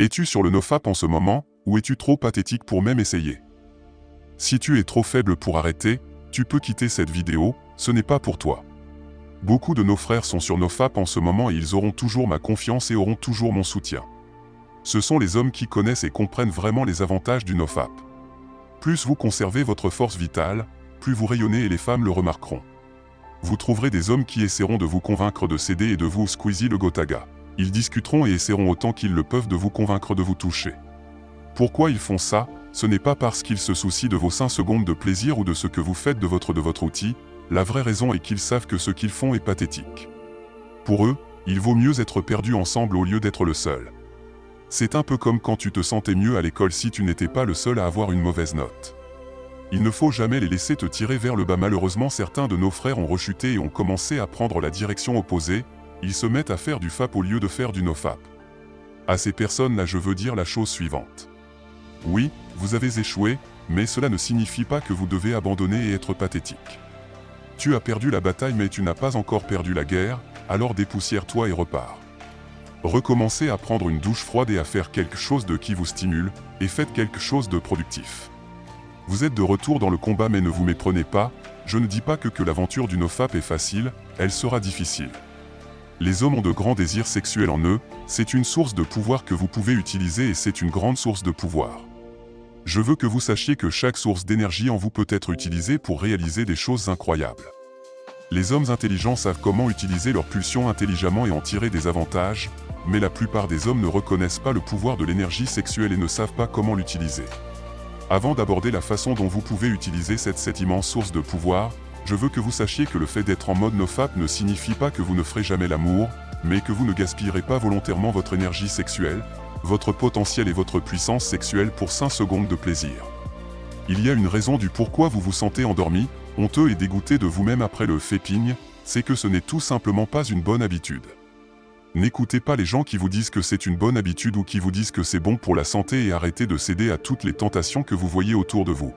Es-tu sur le nofap en ce moment, ou es-tu trop pathétique pour même essayer? Si tu es trop faible pour arrêter, tu peux quitter cette vidéo, ce n'est pas pour toi. Beaucoup de nos frères sont sur nofap en ce moment et ils auront toujours ma confiance et auront toujours mon soutien. Ce sont les hommes qui connaissent et comprennent vraiment les avantages du nofap. Plus vous conservez votre force vitale, plus vous rayonnez et les femmes le remarqueront. Vous trouverez des hommes qui essaieront de vous convaincre de céder et de vous squeezer le gotaga. Ils discuteront et essaieront autant qu'ils le peuvent de vous convaincre de vous toucher. Pourquoi ils font ça? Ce n'est pas parce qu'ils se soucient de vos 5 secondes de plaisir ou de ce que vous faites de votre outil. La vraie raison est qu'ils savent que ce qu'ils font est pathétique. Pour eux, il vaut mieux être perdu ensemble au lieu d'être le seul. C'est un peu comme quand tu te sentais mieux à l'école si tu n'étais pas le seul à avoir une mauvaise note. Il ne faut jamais les laisser te tirer vers le bas. Malheureusement, certains de nos frères ont rechuté et ont commencé à prendre la direction opposée. Ils se mettent à faire du FAP au lieu de faire du nofap. À ces personnes-là, je veux dire la chose suivante. Oui, vous avez échoué, mais cela ne signifie pas que vous devez abandonner et être pathétique. Tu as perdu la bataille mais tu n'as pas encore perdu la guerre, alors dépoussière-toi et repars. Recommencez à prendre une douche froide et à faire quelque chose qui vous stimule, et faites quelque chose de productif. Vous êtes de retour dans le combat mais ne vous méprenez pas, je ne dis pas que l'aventure du nofap est facile, elle sera difficile. Les hommes ont de grands désirs sexuels en eux, c'est une source de pouvoir que vous pouvez utiliser et c'est une grande source de pouvoir. Je veux que vous sachiez que chaque source d'énergie en vous peut être utilisée pour réaliser des choses incroyables. Les hommes intelligents savent comment utiliser leurs pulsions intelligemment et en tirer des avantages, mais la plupart des hommes ne reconnaissent pas le pouvoir de l'énergie sexuelle et ne savent pas comment l'utiliser. Avant d'aborder la façon dont vous pouvez utiliser cette immense source de pouvoir, je veux que vous sachiez que le fait d'être en mode nofap ne signifie pas que vous ne ferez jamais l'amour, mais que vous ne gaspillerez pas volontairement votre énergie sexuelle, votre potentiel et votre puissance sexuelle pour 5 secondes de plaisir. Il y a une raison du pourquoi vous vous sentez endormi, honteux et dégoûté de vous-même après le fapping, c'est que ce n'est tout simplement pas une bonne habitude. N'écoutez pas les gens qui vous disent que c'est une bonne habitude ou qui vous disent que c'est bon pour la santé et arrêtez de céder à toutes les tentations que vous voyez autour de vous.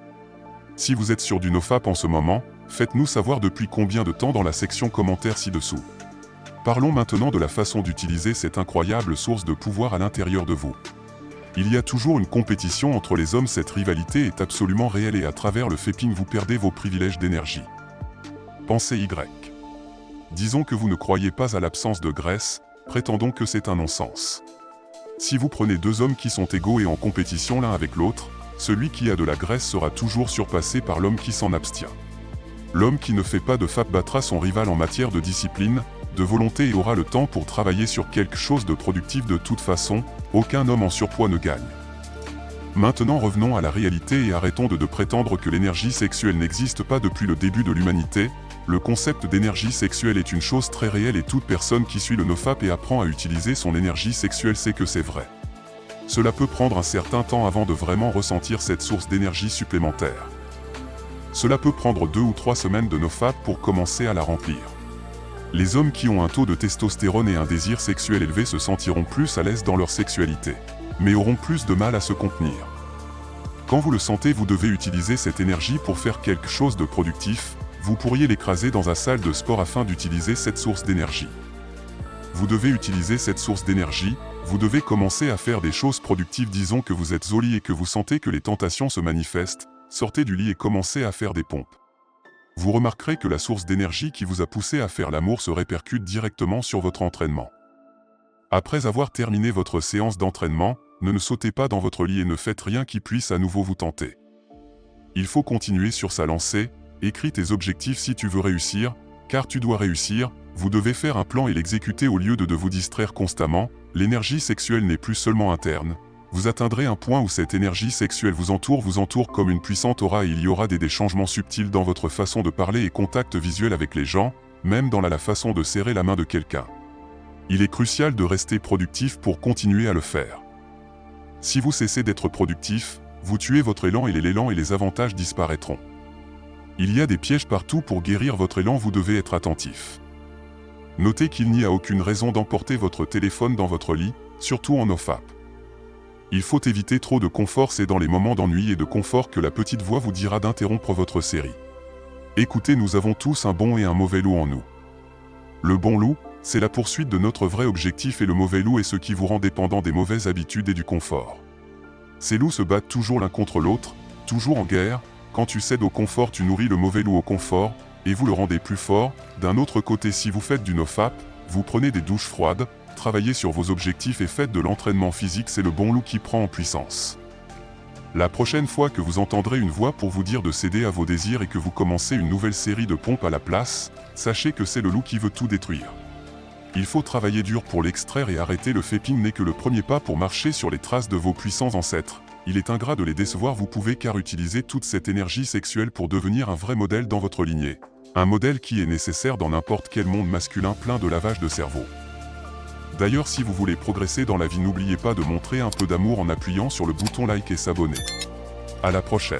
Si vous êtes sur du nofap en ce moment, faites-nous savoir depuis combien de temps dans la section commentaires ci-dessous. Parlons maintenant de la façon d'utiliser cette incroyable source de pouvoir à l'intérieur de vous. Il y a toujours une compétition entre les hommes, cette rivalité est absolument réelle et à travers le fapping vous perdez vos privilèges d'énergie. Pensée Y. Disons que vous ne croyez pas à l'absence de graisse, prétendons que c'est un non-sens. Si vous prenez 2 hommes qui sont égaux et en compétition l'un avec l'autre, celui qui a de la graisse sera toujours surpassé par l'homme qui s'en abstient. L'homme qui ne fait pas de FAP battra son rival en matière de discipline, de volonté et aura le temps pour travailler sur quelque chose de productif. De toute façon, aucun homme en surpoids ne gagne. Maintenant revenons à la réalité et arrêtons de prétendre que l'énergie sexuelle n'existe pas depuis le début de l'humanité. Le concept d'énergie sexuelle est une chose très réelle et toute personne qui suit le nofap et apprend à utiliser son énergie sexuelle sait que c'est vrai. Cela peut prendre un certain temps avant de vraiment ressentir cette source d'énergie supplémentaire. Cela peut prendre 2 ou 3 semaines de nofap pour commencer à la remplir. Les hommes qui ont un taux de testostérone et un désir sexuel élevé se sentiront plus à l'aise dans leur sexualité, mais auront plus de mal à se contenir. Quand vous le sentez, vous devez utiliser cette énergie pour faire quelque chose de productif. Vous pourriez l'écraser dans une salle de sport afin d'utiliser cette source d'énergie. Vous devez utiliser cette source d'énergie, vous devez commencer à faire des choses productives. Disons que vous êtes au lit et que vous sentez que les tentations se manifestent, sortez du lit et commencez à faire des pompes. Vous remarquerez que la source d'énergie qui vous a poussé à faire l'amour se répercute directement sur votre entraînement. Après avoir terminé votre séance d'entraînement, ne sautez pas dans votre lit et ne faites rien qui puisse à nouveau vous tenter. Il faut continuer sur sa lancée. Écris tes objectifs si tu veux réussir, car tu dois réussir, vous devez faire un plan et l'exécuter au lieu de vous distraire constamment. L'énergie sexuelle n'est plus seulement interne. Vous atteindrez un point où cette énergie sexuelle vous entoure comme une puissante aura et il y aura des changements subtils dans votre façon de parler et contact visuel avec les gens, même dans la façon de serrer la main de quelqu'un. Il est crucial de rester productif pour continuer à le faire. Si vous cessez d'être productif, vous tuez votre élan et l'élan et les avantages disparaîtront. Il y a des pièges partout pour guérir votre élan, vous devez être attentif. Notez qu'il n'y a aucune raison d'emporter votre téléphone dans votre lit, surtout en nofap. Il faut éviter trop de confort, c'est dans les moments d'ennui et de confort que la petite voix vous dira d'interrompre votre série. Écoutez, nous avons tous un bon et un mauvais loup en nous. Le bon loup, C'est la poursuite de notre vrai objectif et le mauvais loup est ce qui vous rend dépendant des mauvaises habitudes et du confort. Ces loups se battent toujours l'un contre l'autre, toujours en guerre. Quand tu cèdes au confort, tu nourris le mauvais loup au confort, et vous le rendez plus fort. D'un autre côté, si vous faites du nofap, vous prenez des douches froides, travaillez sur vos objectifs et faites de l'entraînement physique, c'est le bon loup qui prend en puissance. La prochaine fois que vous entendrez une voix pour vous dire de céder à vos désirs et que vous commencez une nouvelle série de pompes à la place, sachez que c'est le loup qui veut tout détruire. Il faut travailler dur pour l'extraire et arrêter le vaping n'est que le premier pas pour marcher sur les traces de vos puissants ancêtres. Il est ingrat de les décevoir, vous pouvez car utiliser toute cette énergie sexuelle pour devenir un vrai modèle dans votre lignée. Un modèle qui est nécessaire dans n'importe quel monde masculin plein de lavage de cerveau. D'ailleurs, si vous voulez progresser dans la vie, n'oubliez pas de montrer un peu d'amour en appuyant sur le bouton like et s'abonner. À la prochaine.